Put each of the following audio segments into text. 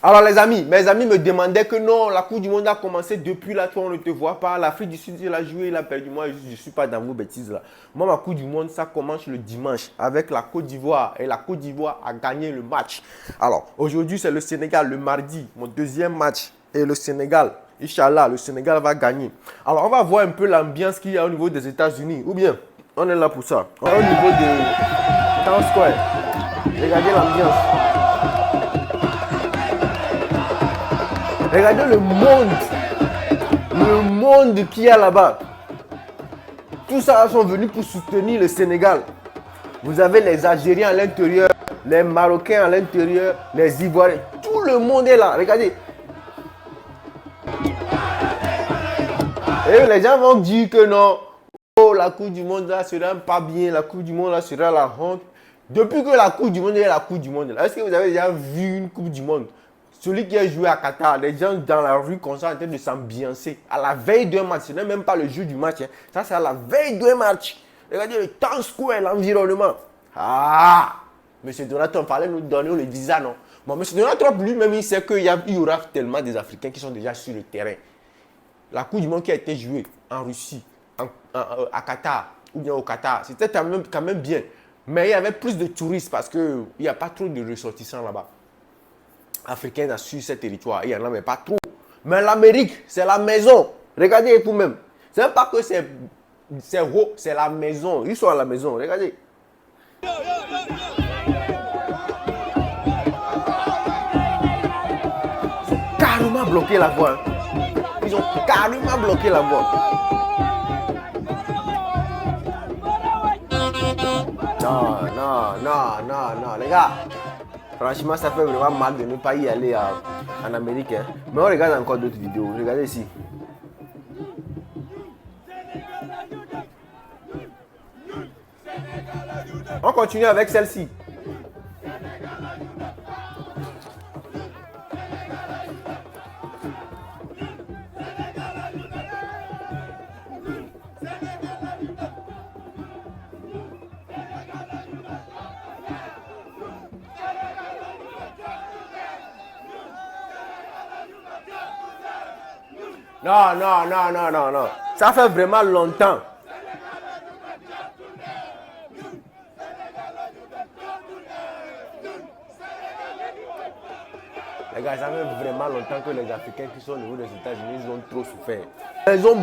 Alors les amis, mes amis me demandaient que non, la Coupe du Monde a commencé depuis là, toi on ne te voit pas. L'Afrique du Sud, il a joué, il a perdu. Moi, je ne suis pas dans vos bêtises là. Moi, ma Coupe du Monde, ça commence le dimanche avec la Côte d'Ivoire. Et la Côte d'Ivoire a gagné le match. Alors, aujourd'hui, c'est le Sénégal, le mardi, mon deuxième match. Et le Sénégal, Inch'Allah, le Sénégal va gagner. Alors, on va voir un peu l'ambiance qu'il y a au niveau des États-Unis. Ou bien, on est là pour ça. On est au niveau de Times Square. Regardez l'ambiance. Regardez le monde qu'il y a là-bas. Tous ça sont venus pour soutenir le Sénégal. Vous avez les Algériens à l'intérieur, les Marocains à l'intérieur, les Ivoiriens. Tout le monde est là. Regardez. Et les gens vont dire que non. Oh, la Coupe du Monde là sera pas bien. La Coupe du Monde là sera la honte. Depuis que la Coupe du Monde est la Coupe du Monde, est-ce que vous avez déjà vu une Coupe du Monde? Celui qui a joué à Qatar, les gens dans la rue comme ça en train de s'ambiancer. À la veille d'un match, ce n'est même pas le jour du match. Hein. Ça, c'est à la veille d'un match. Regardez le Times Square, l'environnement. Ah! Monsieur Donald Trump fallait nous donner le visa, non? Bon, Monsieur Donald Trump lui-même, il sait qu'il y aura tellement des Africains qui sont déjà sur le terrain. La Coupe du Monde qui a été jouée en Russie, à Qatar, ou bien au Qatar, c'était quand même bien. Mais il y avait plus de touristes parce qu'il n'y a pas trop de ressortissants là-bas. Africains sur ce territoire, il y en a mais pas trop. Mais l'Amérique, c'est la maison. Regardez vous-même. C'est même pas que c'est haut, c'est la maison. Ils sont à la maison, regardez. Carrément bloqué la voie. Ils ont carrément bloqué la voie. Non, les gars. Franchement, ça fait vraiment mal de ne pas y aller en Amérique. Hein. Mais on regarde encore d'autres vidéos. Regardez ici. On continue avec celle-ci. Non. Ça fait vraiment longtemps. Les gars, ça fait vraiment longtemps que les Africains qui sont au niveau des États-Unis, ils ont trop souffert. Maison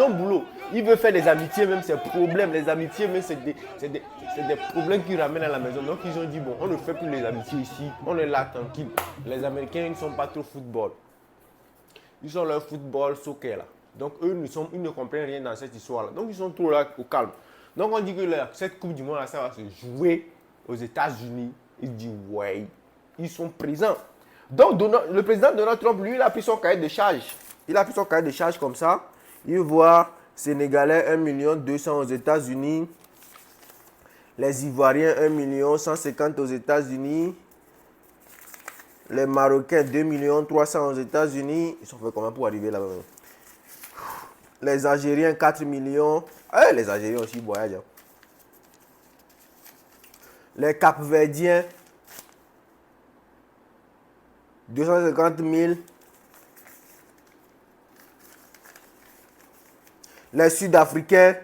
boulot. Ils veulent faire des amitiés, même c'est problème. Les amitiés, même c'est des problèmes qui ramènent à la maison. Donc ils ont dit, bon, on ne fait plus les amitiés ici. On est là tranquille. Les Américains, ils ne sont pas trop football. Ils sont leur football soccer là. Donc eux, ils ne comprennent rien dans cette histoire-là. Donc ils sont trop là au calme. Donc on dit que cette Coupe du Monde, là, ça va se jouer aux États-Unis. Ils disent, ouais, ils sont présents. Donc le président Donald Trump, lui, il a pris son cahier de charge. Il a pris son cahier de charge comme ça. Il voit Sénégalais 1 200 000 aux États-Unis. Les Ivoiriens 1 150 000 aux États-Unis. Les Marocains 2 300 000 aux États-Unis. Ils sont fait comment pour arriver là-bas? Les Algériens 4 millions. Les Algériens aussi voyagent. Les Cap-Verdiens 250 000. Les Sud-Africains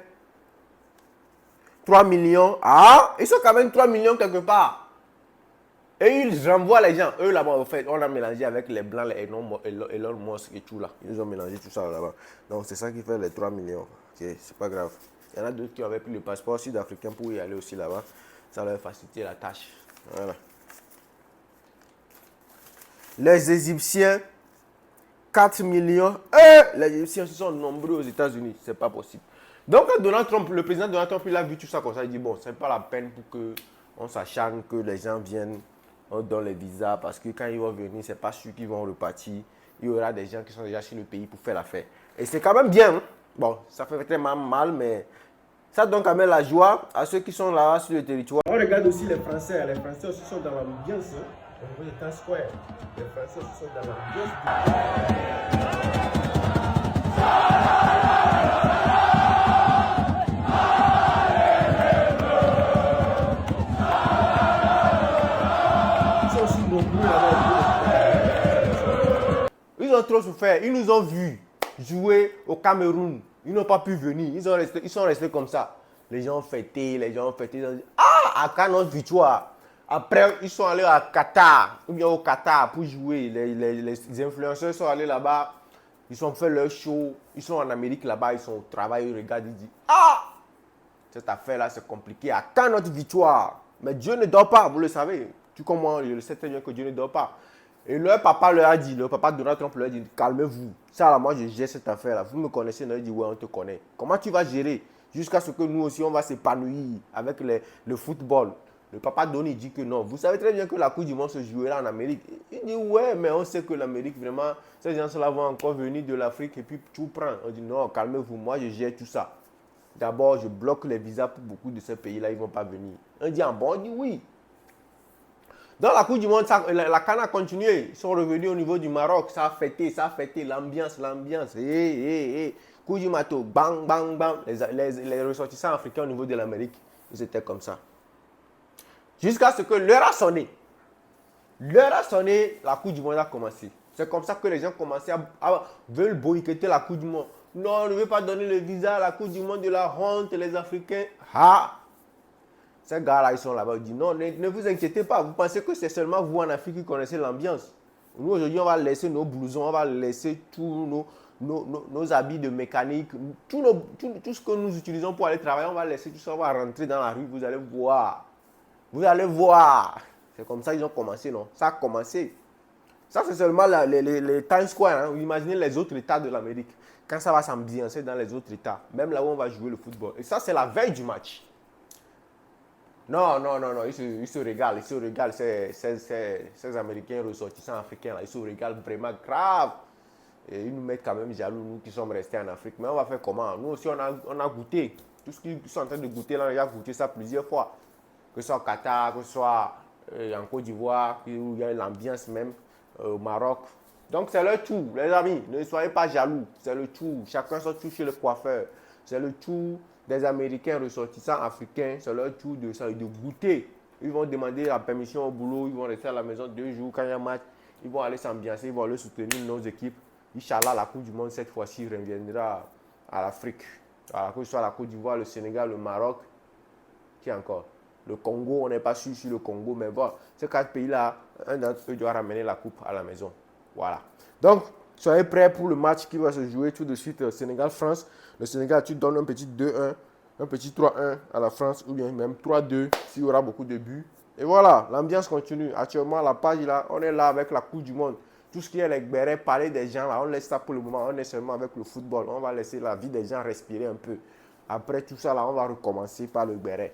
3 millions. Ah, ils sont quand même 3 millions quelque part. Et ils renvoient les gens. Eux là-bas, en fait, on a mélangé avec les blancs, les Elon Musk et tout là. Ils ont mélangé tout ça là-bas. Donc c'est ça qui fait les 3 millions. Ok, c'est pas grave. Il y en a d'autres qui avaient pris le passeport sud-africain pour y aller aussi là-bas. Ça leur faciliter la tâche. Voilà. Les Égyptiens, 4 millions. Les Égyptiens sont nombreux aux États-Unis. C'est pas possible. Donc Donald Trump, le président Donald Trump, il a vu tout ça comme ça. Il dit, bon, c'est pas la peine pour qu'on s'acharne que les gens viennent. On donne les visas parce que quand ils vont venir, c'est pas sûr qu'ils vont repartir. Il y aura des gens qui sont déjà sur le pays pour faire l'affaire. Et c'est quand même bien. Hein? Bon, ça fait très mal, mais ça donne quand même la joie à ceux qui sont là sur le territoire. On regarde aussi les Français. Les Français aussi sont dans l'ambiance. Hein? Au niveau de Times Square. Les Français aussi sont dans l'ambiance. Ils sont aussi nombreux là-bas. Ils ont trop souffert. Ils nous ont vus jouer au Cameroun. Ils n'ont pas pu venir. Ils sont restés comme ça. Les gens ont fêté. Ils ont dit, ah, à quand notre victoire. Après, ils sont allés à Qatar, ou bien au Qatar pour jouer. Les influenceurs sont allés là-bas. Ils ont fait leur show. Ils sont en Amérique là-bas. Ils sont au travail. Ils regardent. Ils disent, ah, cette affaire-là, c'est compliqué. À quand notre victoire? Mais Dieu ne dort pas, vous le savez. Tout comme moi, je le sais très bien que Dieu ne dort pas. Et leur papa leur a dit, le papa de Donald Trump leur a dit, calmez-vous. Ça, là, moi, je gère cette affaire-là. Vous me connaissez, il a dit, ouais, on te connaît. Comment tu vas gérer jusqu'à ce que nous aussi, on va s'épanouir avec le football? Le papa Donny dit que non. Vous savez très bien que la Coupe du Monde se jouera en Amérique. Il dit, ouais, mais on sait que l'Amérique, vraiment, ces gens-là vont encore venir de l'Afrique et puis tout prendre. On dit, non, calmez-vous, moi, je gère tout ça. D'abord, je bloque les visas pour beaucoup de ces pays-là, ils ne vont pas venir. On dit, ah bon, on dit oui. Dans la Coupe du Monde, la CAN a continué. Ils sont revenus au niveau du Maroc. Ça a fêté, l'ambiance. Coupe du Mato, bang, bang, bang. Les ressortissants africains au niveau de l'Amérique, ils étaient comme ça. Jusqu'à ce que l'heure a sonné. L'heure a sonné, la Coupe du Monde a commencé. C'est comme ça que les gens commençaient à veulent boycotter la Coupe du Monde. Non, on ne veut pas donner le visa à la Coupe du Monde de la honte, les Africains. Ah! Ces gars-là, ils sont là-bas. Ils disent non, ne vous inquiétez pas. Vous pensez que c'est seulement vous en Afrique qui connaissez l'ambiance. Nous, aujourd'hui, on va laisser nos blousons, on va laisser tous nos habits de mécanique, tout ce que nous utilisons pour aller travailler, on va laisser tout ça, on va rentrer dans la rue. Vous allez voir. Vous allez voir. C'est comme ça qu'ils ont commencé, non? Ça a commencé. Ça, c'est seulement les Times Square. Hein? Vous imaginez les autres États de l'Amérique. Quand ça va s'ambiancer dans les autres États, même là où on va jouer le football. Et ça, c'est la veille du match. Non, ils se régalent, ces Américains ressortissants africains, là, ils se régalent vraiment grave. Et ils nous mettent quand même jaloux, nous qui sommes restés en Afrique. Mais on va faire comment? Nous aussi, on a goûté. Tout ce qu'ils sont en train de goûter, là, on a goûté ça plusieurs fois. Que ce soit au Qatar, que ce soit en Côte d'Ivoire, où il y a l'ambiance même, au Maroc. Donc, c'est le tout, les amis. Ne soyez pas jaloux. C'est le tout. Chacun son tout chez le coiffeur. C'est le tout des Américains ressortissants africains. C'est leur tour de goûter. Ils vont demander la permission au boulot. Ils vont rester à la maison 2 jours. Quand il y a un match, ils vont aller s'ambiancer. Ils vont aller soutenir nos équipes. Inch'Allah, la Coupe du Monde, cette fois-ci, reviendra à l'Afrique. Que ce soit la Côte d'Ivoire, le Sénégal, le Maroc. Qui encore? Le Congo, on n'est pas sûr sur le Congo. Mais bon, ces 4 pays-là, un d'entre eux doit ramener la coupe à la maison. Voilà. Donc, soyez prêts pour le match qui va se jouer tout de suite Sénégal-France. Le Sénégal, tu donnes un petit 2-1, un petit 3-1 à la France ou bien même 3-2 s'il y aura beaucoup de buts. Et voilà, l'ambiance continue. Actuellement, la page là, on est là avec la Coupe du Monde. Tout ce qui est les bérets, parler des gens là, on laisse ça pour le moment. On est seulement avec le football. On va laisser la vie des gens respirer un peu. Après tout ça là, on va recommencer par le béret.